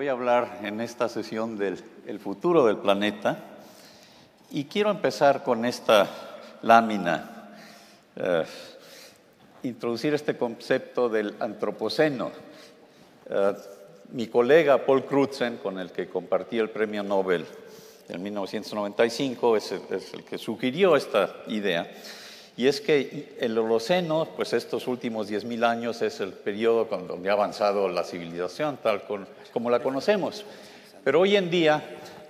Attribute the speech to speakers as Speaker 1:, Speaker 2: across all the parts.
Speaker 1: voy a hablar en esta sesión del futuro del planeta y quiero empezar con esta lámina, introducir este concepto del antropoceno. Mi colega Paul Crutzen, con el que compartí el premio Nobel en 1995, es el que sugirió esta idea. Y es que el Holoceno, pues estos últimos 10.000 años, es el periodo donde ha avanzado la civilización, tal como la conocemos. Pero hoy en día,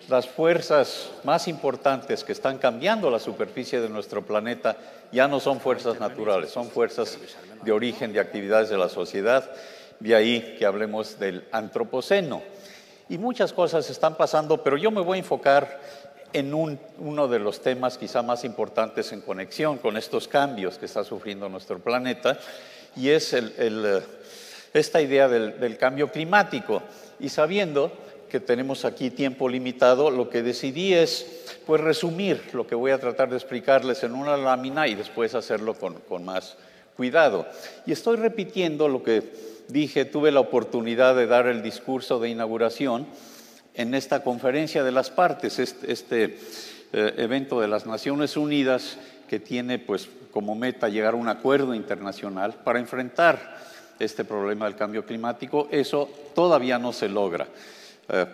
Speaker 1: las fuerzas más importantes que están cambiando la superficie de nuestro planeta ya no son fuerzas naturales, son fuerzas de origen de actividades de la sociedad. De ahí que hablemos del antropoceno. Y muchas cosas están pasando, pero yo me voy a enfocar en uno de los temas quizá más importantes en conexión con estos cambios que está sufriendo nuestro planeta, y es esta idea del cambio climático. Y sabiendo que tenemos aquí tiempo limitado, lo que decidí es pues, resumir lo que voy a tratar de explicarles en una lámina y después hacerlo con más cuidado. Y estoy repitiendo lo que dije, tuve la oportunidad de dar el discurso de inauguración en esta conferencia de las partes, este evento de las Naciones Unidas que tiene pues, como meta llegar a un acuerdo internacional para enfrentar este problema del cambio climático. Eso todavía no se logra,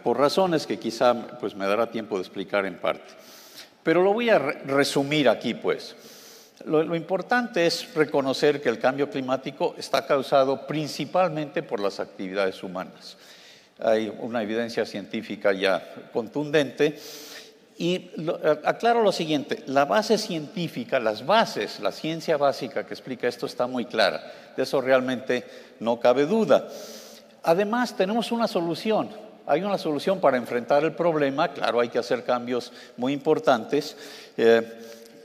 Speaker 1: por razones que quizá pues, me dará tiempo de explicar en parte. Pero lo voy a resumir aquí, pues. Lo importante es reconocer que el cambio climático está causado principalmente por las actividades humanas. Hay una evidencia científica ya contundente y aclaro lo siguiente, la base científica, las bases, la ciencia básica que explica esto está muy clara, de eso realmente no cabe duda. Además tenemos una solución, hay una solución para enfrentar el problema, claro hay que hacer cambios muy importantes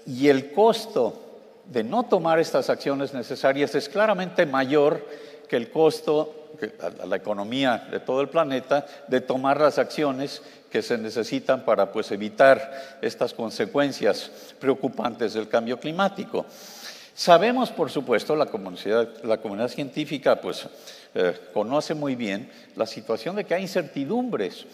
Speaker 1: y el costo de no tomar estas acciones necesarias es claramente mayor que el costo a la economía de todo el planeta de tomar las acciones que se necesitan para pues, evitar estas consecuencias preocupantes del cambio climático. Sabemos, por supuesto, la comunidad científica pues, conoce muy bien la situación de que hay incertidumbres.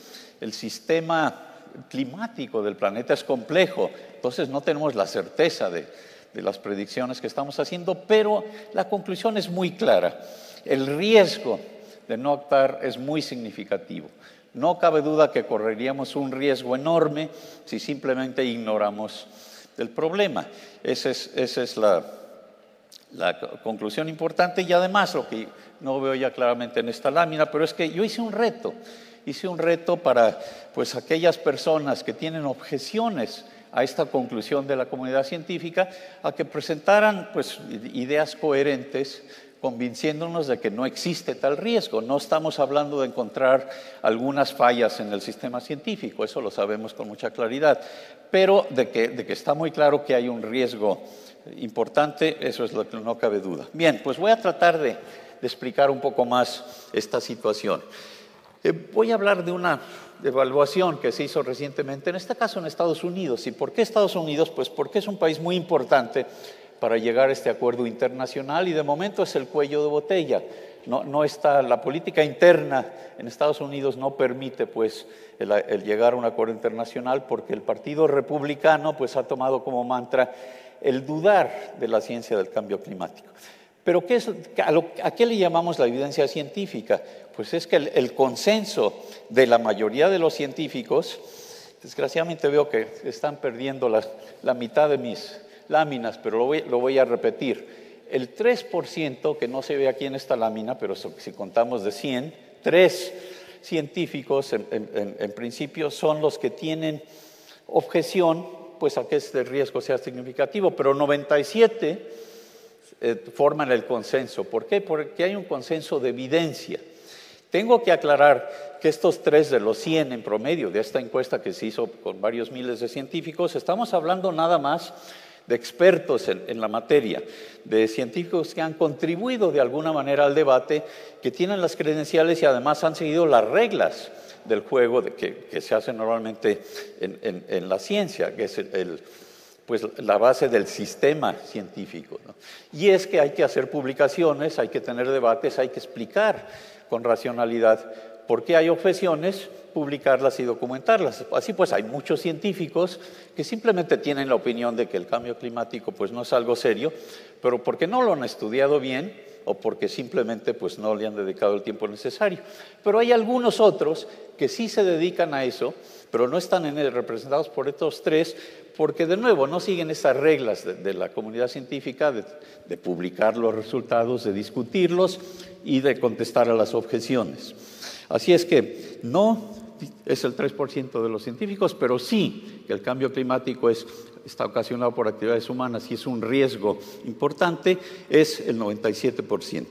Speaker 1: El sistema climático del planeta es complejo, entonces no tenemos la certeza de las predicciones que estamos haciendo, pero la conclusión es muy clara. El riesgo de no actuar es muy significativo. No cabe duda que correríamos un riesgo enorme si simplemente ignoramos el problema. Esa es la conclusión importante y además lo que no veo ya claramente en esta lámina, pero es que yo hice un reto para pues, aquellas personas que tienen objeciones a esta conclusión de la comunidad científica, a que presentaran pues, ideas coherentes, convenciéndonos de que no existe tal riesgo. No estamos hablando de encontrar algunas fallas en el sistema científico, eso lo sabemos con mucha claridad, pero de que está muy claro que hay un riesgo importante, eso es lo que no cabe duda. Bien, pues voy a tratar de explicar un poco más esta situación. Voy a hablar de una evaluación que se hizo recientemente, en este caso en Estados Unidos. ¿Y por qué Estados Unidos? Pues porque es un país muy importante para llegar a este acuerdo internacional y de momento es el cuello de botella. No está, la política interna en Estados Unidos no permite pues, el llegar a un acuerdo internacional porque el Partido Republicano pues, ha tomado como mantra el dudar de la ciencia del cambio climático. Pero ¿a qué le llamamos la evidencia científica? Pues es que el consenso de la mayoría de los científicos, desgraciadamente veo que están perdiendo la mitad de mis láminas, pero lo voy a repetir. El 3%, que no se ve aquí en esta lámina, pero si contamos de 100, 3 científicos en principio son los que tienen objeción pues, a que este riesgo sea significativo, pero 97 forman el consenso. ¿Por qué? Porque hay un consenso de evidencia. Tengo que aclarar que estos 3 de los 100 en promedio de esta encuesta que se hizo con varios miles de científicos, estamos hablando nada más de expertos en la materia, de científicos que han contribuido de alguna manera al debate, que tienen las credenciales y además han seguido las reglas del juego que se hace normalmente en la ciencia, que es pues la base del sistema científico, ¿no? Y es que hay que hacer publicaciones, hay que tener debates, hay que explicar con racionalidad por qué hay objeciones, publicarlas y documentarlas. Así pues, hay muchos científicos que simplemente tienen la opinión de que el cambio climático pues, no es algo serio, pero porque no lo han estudiado bien o porque simplemente pues, no le han dedicado el tiempo necesario. Pero hay algunos otros que sí se dedican a eso, pero no están representados por estos tres, porque de nuevo no siguen esas reglas de la comunidad científica de publicar los resultados, de discutirlos y de contestar a las objeciones. Así es que no es el 3% de los científicos, pero sí que el cambio climático está ocasionado por actividades humanas y es un riesgo importante, es el 97%.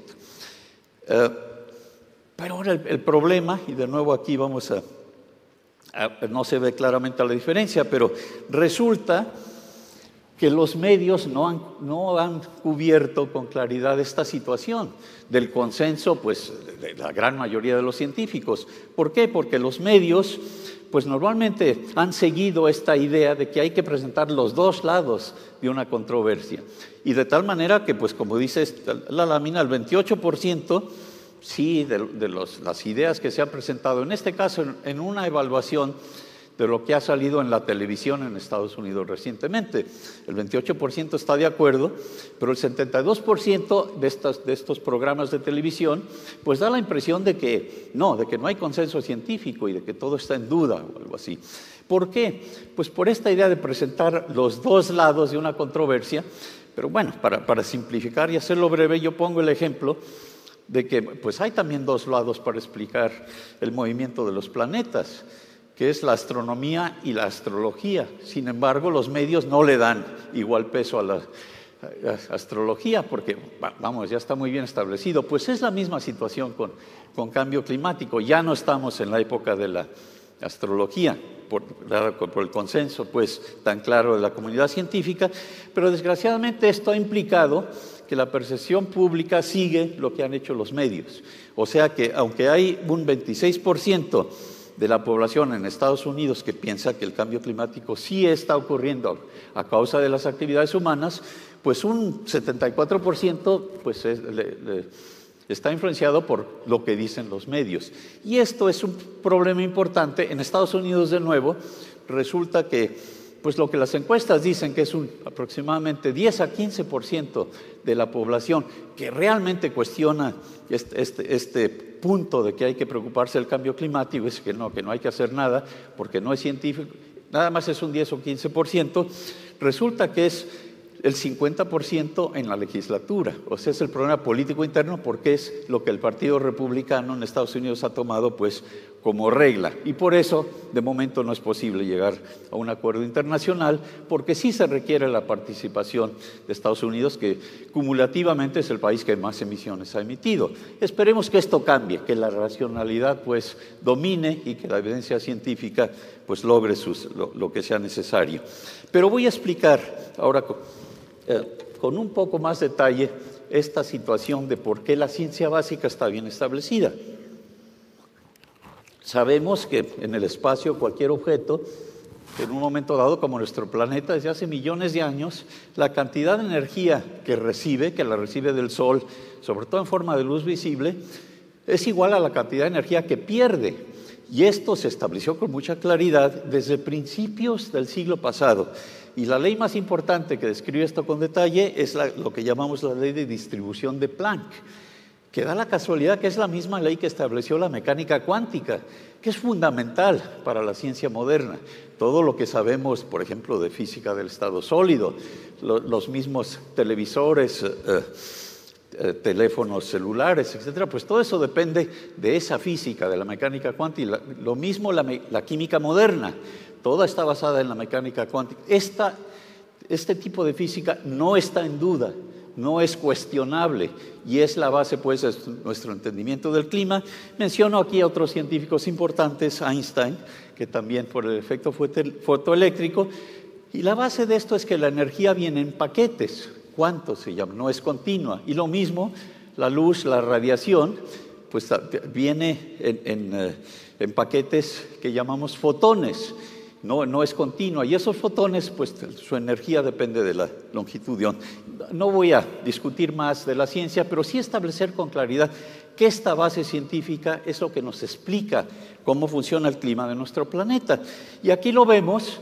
Speaker 1: Pero ahora el problema, y de nuevo aquí vamos no se ve claramente la diferencia, pero resulta que los medios no han cubierto con claridad esta situación del consenso pues, de la gran mayoría de los científicos. ¿Por qué? Porque los medios pues, normalmente han seguido esta idea de que hay que presentar los dos lados de una controversia. Y de tal manera que, pues, como dice la lámina, el 28% sí, de las ideas que se han presentado, en este caso en una evaluación de lo que ha salido en la televisión en Estados Unidos recientemente. El 28% está de acuerdo, pero el 72% de estos programas de televisión pues da la impresión de que no hay consenso científico y de que todo está en duda o algo así. ¿Por qué? Pues por esta idea de presentar los dos lados de una controversia, pero bueno, para simplificar y hacerlo breve, yo pongo el ejemplo de que pues hay también dos lados para explicar el movimiento de los planetas, que es la astronomía y la astrología. Sin embargo, los medios no le dan igual peso a la astrología, porque, vamos, ya está muy bien establecido. Pues es la misma situación con cambio climático. Ya no estamos en la época de la astrología, por el consenso pues tan claro de la comunidad científica, pero desgraciadamente esto ha implicado que la percepción pública sigue lo que han hecho los medios. O sea que aunque hay un 26% de la población en Estados Unidos que piensa que el cambio climático sí está ocurriendo a causa de las actividades humanas, pues un 74% pues está influenciado por lo que dicen los medios. Y esto es un problema importante. En Estados Unidos, de nuevo, resulta que pues lo que las encuestas dicen que es aproximadamente 10 a 15% de la población que realmente cuestiona este punto de que hay que preocuparse del cambio climático, es que no hay que hacer nada porque no es científico, nada más es un 10 o 15%, resulta que es el 50% en la legislatura. O sea, es el problema político interno porque es lo que el Partido Republicano en Estados Unidos ha tomado pues como regla. Y por eso, de momento, no es posible llegar a un acuerdo internacional porque sí se requiere la participación de Estados Unidos, que cumulativamente es el país que más emisiones ha emitido. Esperemos que esto cambie, que la racionalidad pues domine y que la evidencia científica pues logre lo que sea necesario. Pero voy a explicar ahora con un poco más detalle esta situación de por qué la ciencia básica está bien establecida. Sabemos que en el espacio cualquier objeto, en un momento dado como nuestro planeta, desde hace millones de años, la cantidad de energía que la recibe del Sol, sobre todo en forma de luz visible, es igual a la cantidad de energía que pierde. Y esto se estableció con mucha claridad desde principios del siglo pasado. Y la ley más importante que describe esto con detalle es lo que llamamos la ley de distribución de Planck, que da la casualidad que es la misma ley que estableció la mecánica cuántica, que es fundamental para la ciencia moderna. Todo lo que sabemos, por ejemplo, de física del estado sólido, los mismos televisores, teléfonos celulares, etcétera, pues todo eso depende de esa física, de la mecánica cuántica. Lo mismo la química moderna, toda está basada en la mecánica cuántica. Este tipo de física no está en duda, no es cuestionable y es la base pues de nuestro entendimiento del clima. Menciono aquí a otros científicos importantes, Einstein, que también por el efecto fotoeléctrico, y la base de esto es que la energía viene en paquetes, cuántos se llama, no es continua, y lo mismo la luz, la radiación, pues viene en paquetes que llamamos fotones. no es continua. Y esos fotones, pues su energía depende de la longitud de onda. No voy a discutir más de la ciencia, pero sí establecer con claridad que esta base científica es lo que nos explica cómo funciona el clima de nuestro planeta. Y aquí lo vemos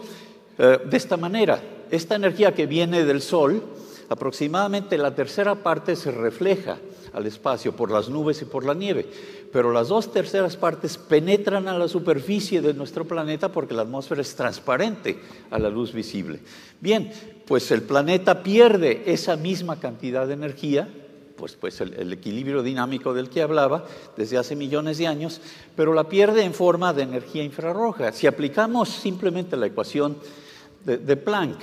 Speaker 1: de esta manera. Esta energía que viene del Sol, aproximadamente la tercera parte se refleja al espacio por las nubes y por la nieve, pero las 2/3 partes penetran a la superficie de nuestro planeta porque la atmósfera es transparente a la luz visible. Bien, pues el planeta pierde esa misma cantidad de energía, pues el equilibrio dinámico del que hablaba desde hace millones de años, pero la pierde en forma de energía infrarroja. Si aplicamos simplemente la ecuación de Planck,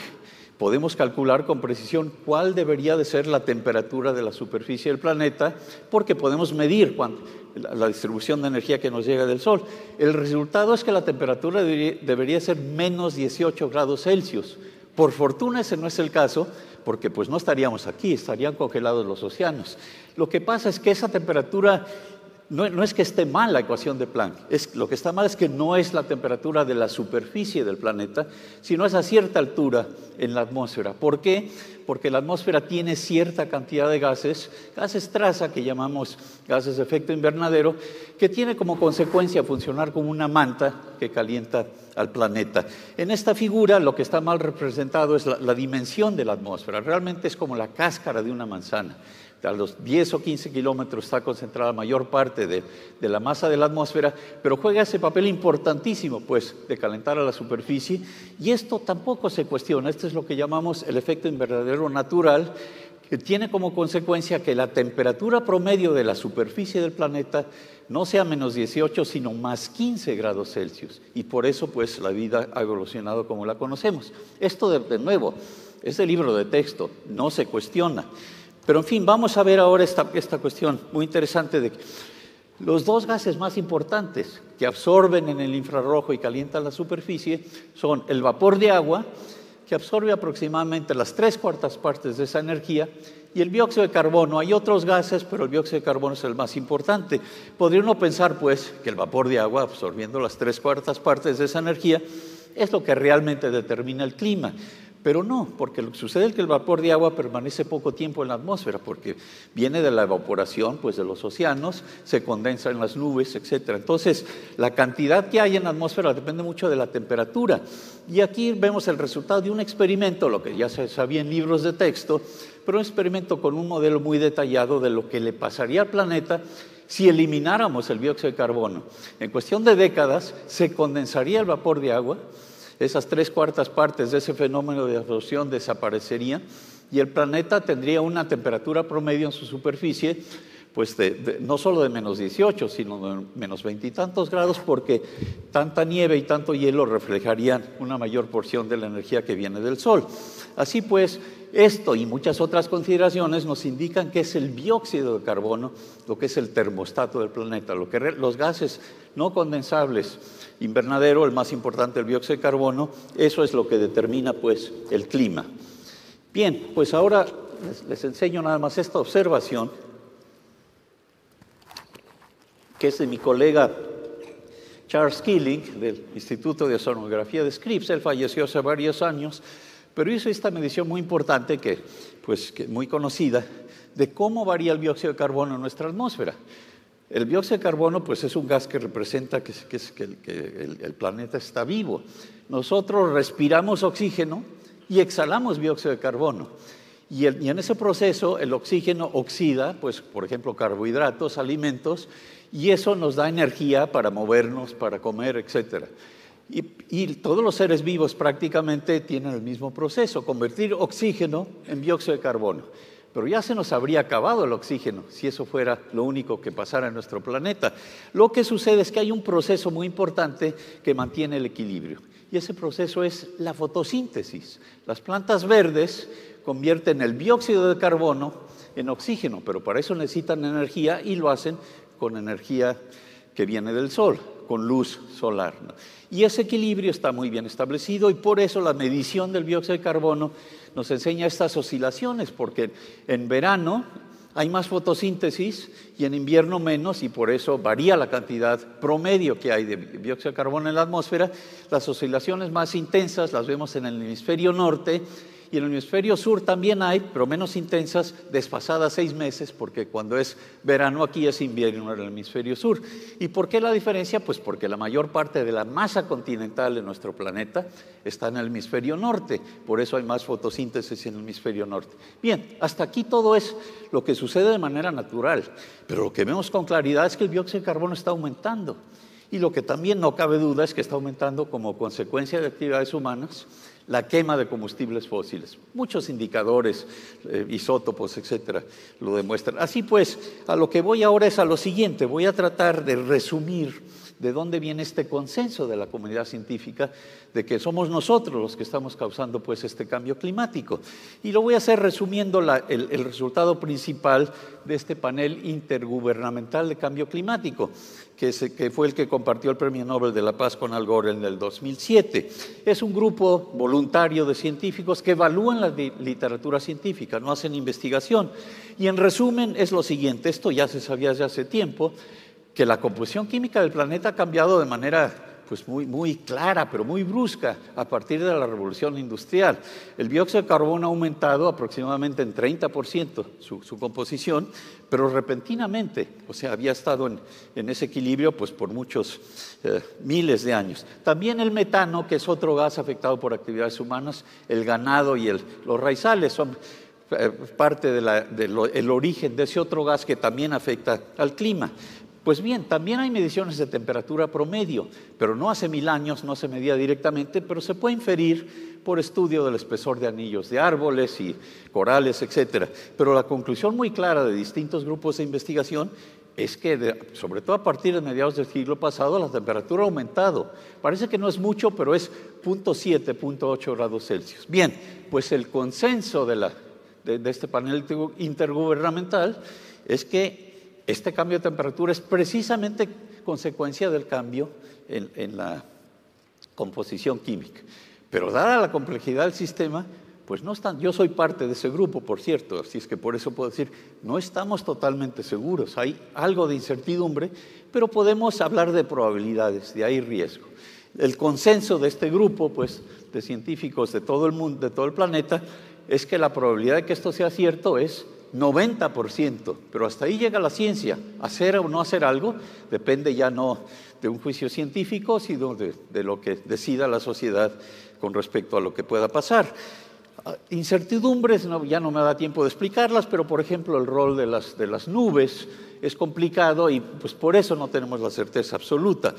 Speaker 1: podemos calcular con precisión cuál debería de ser la temperatura de la superficie del planeta, porque podemos medir la distribución de energía que nos llega del Sol. El resultado es que la temperatura debería ser menos 18 grados Celsius. Por fortuna ese no es el caso, porque pues no estaríamos aquí, estarían congelados los océanos. Lo que pasa es que esa temperatura no es que esté mal la ecuación de Planck, lo que está mal es que no es la temperatura de la superficie del planeta, sino es a cierta altura en la atmósfera. ¿Por qué? Porque la atmósfera tiene cierta cantidad de gases traza, que llamamos gases de efecto invernadero, que tiene como consecuencia funcionar como una manta que calienta al planeta. En esta figura lo que está mal representado es la dimensión de la atmósfera. Realmente es como la cáscara de una manzana. A los 10 o 15 kilómetros está concentrada la mayor parte de la masa de la atmósfera, pero juega ese papel importantísimo, pues, de calentar a la superficie, y esto tampoco se cuestiona. Esto es lo que llamamos el efecto invernadero natural, que tiene como consecuencia que la temperatura promedio de la superficie del planeta no sea menos 18, sino más 15 grados Celsius, y por eso, pues, la vida ha evolucionado como la conocemos. Esto, de nuevo, es el libro de texto, no se cuestiona. Pero, en fin, vamos a ver ahora esta cuestión muy interesante de que los dos gases más importantes que absorben en el infrarrojo y calientan la superficie son el vapor de agua, que absorbe aproximadamente las 3/4 partes de esa energía, y el dióxido de carbono. Hay otros gases, pero el dióxido de carbono es el más importante. Podría uno pensar, pues, que el vapor de agua, absorbiendo las 3/4 partes de esa energía, es lo que realmente determina el clima. Pero no, porque lo que sucede es que el vapor de agua permanece poco tiempo en la atmósfera, porque viene de la evaporación, pues, de los océanos, se condensa en las nubes, etc. Entonces, la cantidad que hay en la atmósfera depende mucho de la temperatura. Y aquí vemos el resultado de un experimento, lo que ya se sabía en libros de texto, pero un experimento con un modelo muy detallado de lo que le pasaría al planeta si elimináramos el dióxido de carbono. En cuestión de décadas, se condensaría el vapor de agua, esas 3/4 partes de ese fenómeno de absorción desaparecerían, y el planeta tendría una temperatura promedio en su superficie, pues no solo de menos 18, sino de menos 20 y tantos grados, porque tanta nieve y tanto hielo reflejarían una mayor porción de la energía que viene del Sol. Así pues, esto y muchas otras consideraciones nos indican que es el dióxido de carbono lo que es el termostato del planeta, los gases no condensables invernadero, el más importante, el dióxido de carbono, eso es lo que determina, pues, el clima. Bien, pues ahora les enseño nada más esta observación, que es de mi colega Charles Keeling, del Instituto de Oceanografía de Scripps. Él falleció hace varios años, pero hizo esta medición muy importante, que muy conocida, de cómo varía el dióxido de carbono en nuestra atmósfera. El dióxido de carbono, pues, es un gas que representa que el planeta está vivo. Nosotros respiramos oxígeno y exhalamos dióxido de carbono. Y en ese proceso el oxígeno oxida, pues, por ejemplo, carbohidratos, alimentos, y eso nos da energía para movernos, para comer, etc. Y todos los seres vivos prácticamente tienen el mismo proceso, convertir oxígeno en dióxido de carbono. Pero ya se nos habría acabado el oxígeno si eso fuera lo único que pasara en nuestro planeta. Lo que sucede es que hay un proceso muy importante que mantiene el equilibrio, y ese proceso es la fotosíntesis. Las plantas verdes convierten el dióxido de carbono en oxígeno, pero para eso necesitan energía, y lo hacen con energía que viene del sol, con luz solar, ¿no? Y ese equilibrio está muy bien establecido, y por eso la medición del dióxido de carbono nos enseña estas oscilaciones, porque en verano hay más fotosíntesis y en invierno menos, y por eso varía la cantidad promedio que hay de dióxido de carbono en la atmósfera. Las oscilaciones más intensas las vemos en el hemisferio norte, y en el hemisferio sur también hay, pero menos intensas, desfasadas 6 meses, porque cuando es verano aquí es invierno en el hemisferio sur. ¿Y por qué la diferencia? Pues porque la mayor parte de la masa continental de nuestro planeta está en el hemisferio norte, por eso hay más fotosíntesis en el hemisferio norte. Bien, hasta aquí todo es lo que sucede de manera natural, pero lo que vemos con claridad es que el dióxido de carbono está aumentando. Y lo que también no cabe duda es que está aumentando como consecuencia de actividades humanas la quema de combustibles fósiles. Muchos indicadores, isótopos, etcétera, lo demuestran. Así pues, a lo que voy ahora es a lo siguiente. Voy a tratar de resumir de dónde viene este consenso de la comunidad científica de que somos nosotros los que estamos causando pues este cambio climático. Y lo voy a hacer resumiendo el resultado principal de este panel intergubernamental de cambio climático, que fue el que compartió el Premio Nobel de la Paz con Al Gore en el 2007. Es un grupo voluntario de científicos que evalúan la literatura científica, no hacen investigación. Y en resumen es lo siguiente, esto ya se sabía desde hace tiempo, que la composición química del planeta ha cambiado de manera pues muy clara, pero muy brusca, a partir de la revolución industrial. El dióxido de carbono ha aumentado aproximadamente en 30% su composición, pero repentinamente, o sea, había estado en ese equilibrio pues por muchos miles de años. También el metano, que es otro gas afectado por actividades humanas, el ganado y los raizales son parte del origen de ese otro gas que también afecta al clima. Pues bien, también hay mediciones de temperatura promedio, pero no hace 1000 años, no se medía directamente, pero se puede inferir por estudio del espesor de anillos de árboles y corales, etc. Pero la conclusión muy clara de distintos grupos de investigación es que, sobre todo a partir de mediados del siglo pasado, la temperatura ha aumentado. Parece que no es mucho, pero es 0.7, 0.8 grados Celsius. Bien, pues el consenso de este panel intergubernamental es que este cambio de temperatura es precisamente consecuencia del cambio en la composición química. Pero dada la complejidad del sistema, pues no están. Yo soy parte de ese grupo, por cierto, así es que por eso puedo decir, no estamos totalmente seguros. Hay algo de incertidumbre, pero podemos hablar de probabilidades, de ahí riesgo. El consenso de este grupo, pues, de científicos de todo el mundo, de todo el planeta, es que la probabilidad de que esto sea cierto es 90%, pero hasta ahí llega la ciencia. Hacer o no hacer algo depende ya no de un juicio científico, sino de lo que decida la sociedad con respecto a lo que pueda pasar. Incertidumbres, ya no me da tiempo de explicarlas, pero por ejemplo el rol de las nubes es complicado y pues por eso no tenemos la certeza absoluta.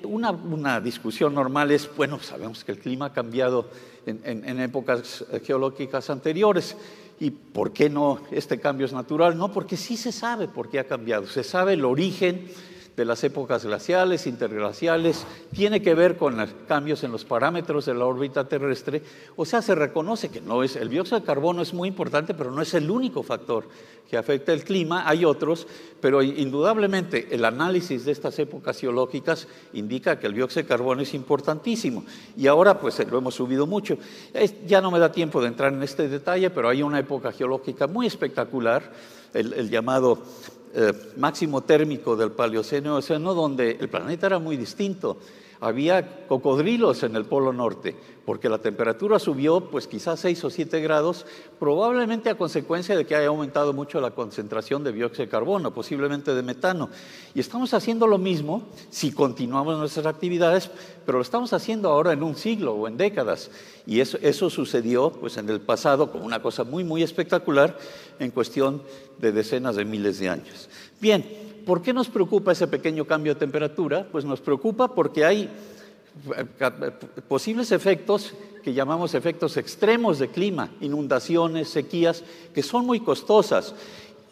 Speaker 1: Una discusión normal es, bueno, sabemos que el clima ha cambiado en épocas geológicas anteriores. ¿Y por qué no este cambio es natural? No, porque sí se sabe por qué ha cambiado. Se sabe el origen de las épocas glaciales, interglaciales, tiene que ver con los cambios en los parámetros de la órbita terrestre. O sea, se reconoce que no es, el dióxido de carbono es muy importante, pero no es el único factor que afecta el clima. Hay otros, pero indudablemente el análisis de estas épocas geológicas indica que el dióxido de carbono es importantísimo. Y ahora pues lo hemos subido mucho. Ya no me da tiempo de entrar en este detalle, pero hay una época geológica muy espectacular, el llamado máximo térmico del Paleoceno, donde el planeta era muy distinto. Había cocodrilos en el Polo Norte, porque la temperatura subió pues quizás 6 o 7 grados, probablemente a consecuencia de que haya aumentado mucho la concentración de dióxido de carbono, posiblemente de metano. Y estamos haciendo lo mismo si continuamos nuestras actividades, pero lo estamos haciendo ahora en un siglo o en décadas. Y eso sucedió pues en el pasado como una cosa muy espectacular en cuestión de decenas de miles de años. Bien, ¿por qué nos preocupa ese pequeño cambio de temperatura? Pues nos preocupa porque hay posibles efectos que llamamos efectos extremos de clima, inundaciones, sequías, que son muy costosas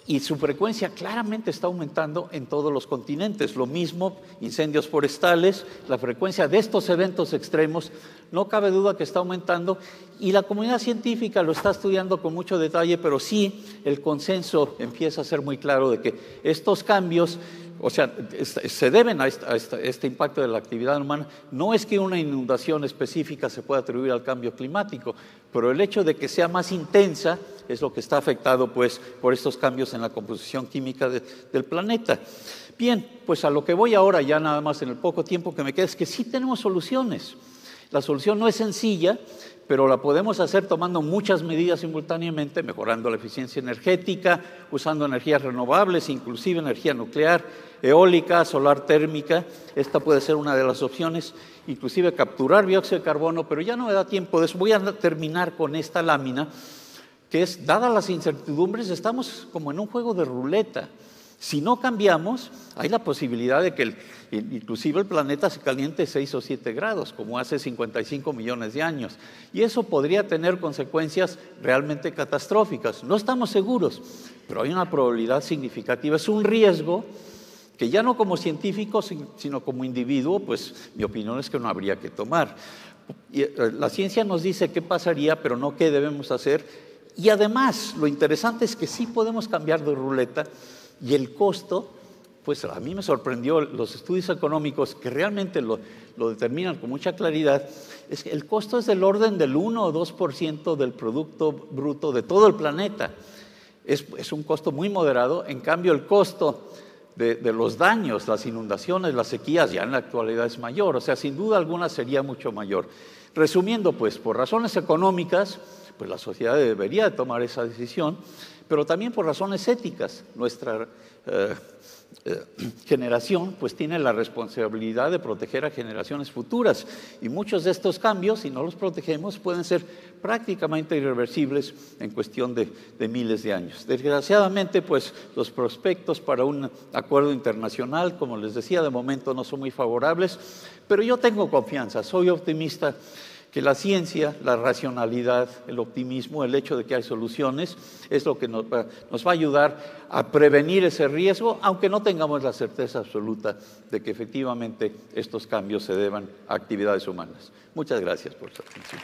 Speaker 1: y su frecuencia claramente está aumentando en todos los continentes. Lo mismo, incendios forestales, la frecuencia de estos eventos extremos, no cabe duda que está aumentando y la comunidad científica lo está estudiando con mucho detalle, pero sí el consenso empieza a ser muy claro de que estos cambios o sea, se deben a este impacto de la actividad humana. No es que una inundación específica se pueda atribuir al cambio climático, pero el hecho de que sea más intensa es lo que está afectado pues, por estos cambios en la composición química del planeta. Bien, pues a lo que voy ahora, ya nada más en el poco tiempo que me queda, es que sí tenemos soluciones. La solución no es sencilla, pero la podemos hacer tomando muchas medidas simultáneamente, mejorando la eficiencia energética, usando energías renovables, inclusive energía nuclear, eólica, solar térmica. Esta puede ser una de las opciones, inclusive capturar dióxido de carbono, pero ya no me da tiempo de eso. Voy a terminar con esta lámina, que es, dadas las incertidumbres, estamos como en un juego de ruleta. Si no cambiamos, hay la posibilidad de que inclusive el planeta se caliente 6 o 7 grados, como hace 55 millones de años. Y eso podría tener consecuencias realmente catastróficas. No estamos seguros, pero hay una probabilidad significativa. Es un riesgo que ya no como científico, sino como individuo, pues mi opinión es que no habría que tomar. La ciencia nos dice qué pasaría, pero no qué debemos hacer. Y además, lo interesante es que sí podemos cambiar de ruleta. Y el costo, pues a mí me sorprendió los estudios económicos que realmente lo determinan con mucha claridad, es que el costo es del orden del 1 o 2% del Producto Bruto de todo el planeta. Es un costo muy moderado. En cambio, el costo de los daños, las inundaciones, las sequías, ya en la actualidad es mayor. O sea, sin duda alguna sería mucho mayor. Resumiendo, pues, por razones económicas, pues la sociedad debería tomar esa decisión, pero también por razones éticas. Nuestra generación pues tiene la responsabilidad de proteger a generaciones futuras, y muchos de estos cambios, si no los protegemos, pueden ser prácticamente irreversibles en cuestión de miles de años. Desgraciadamente, pues los prospectos para un acuerdo internacional, como les decía, de momento no son muy favorables, pero yo tengo confianza, soy optimista que la ciencia, la racionalidad, el optimismo, el hecho de que hay soluciones, es lo que nos va a ayudar a prevenir ese riesgo, aunque no tengamos la certeza absoluta de que efectivamente estos cambios se deban a actividades humanas. Muchas gracias por su atención.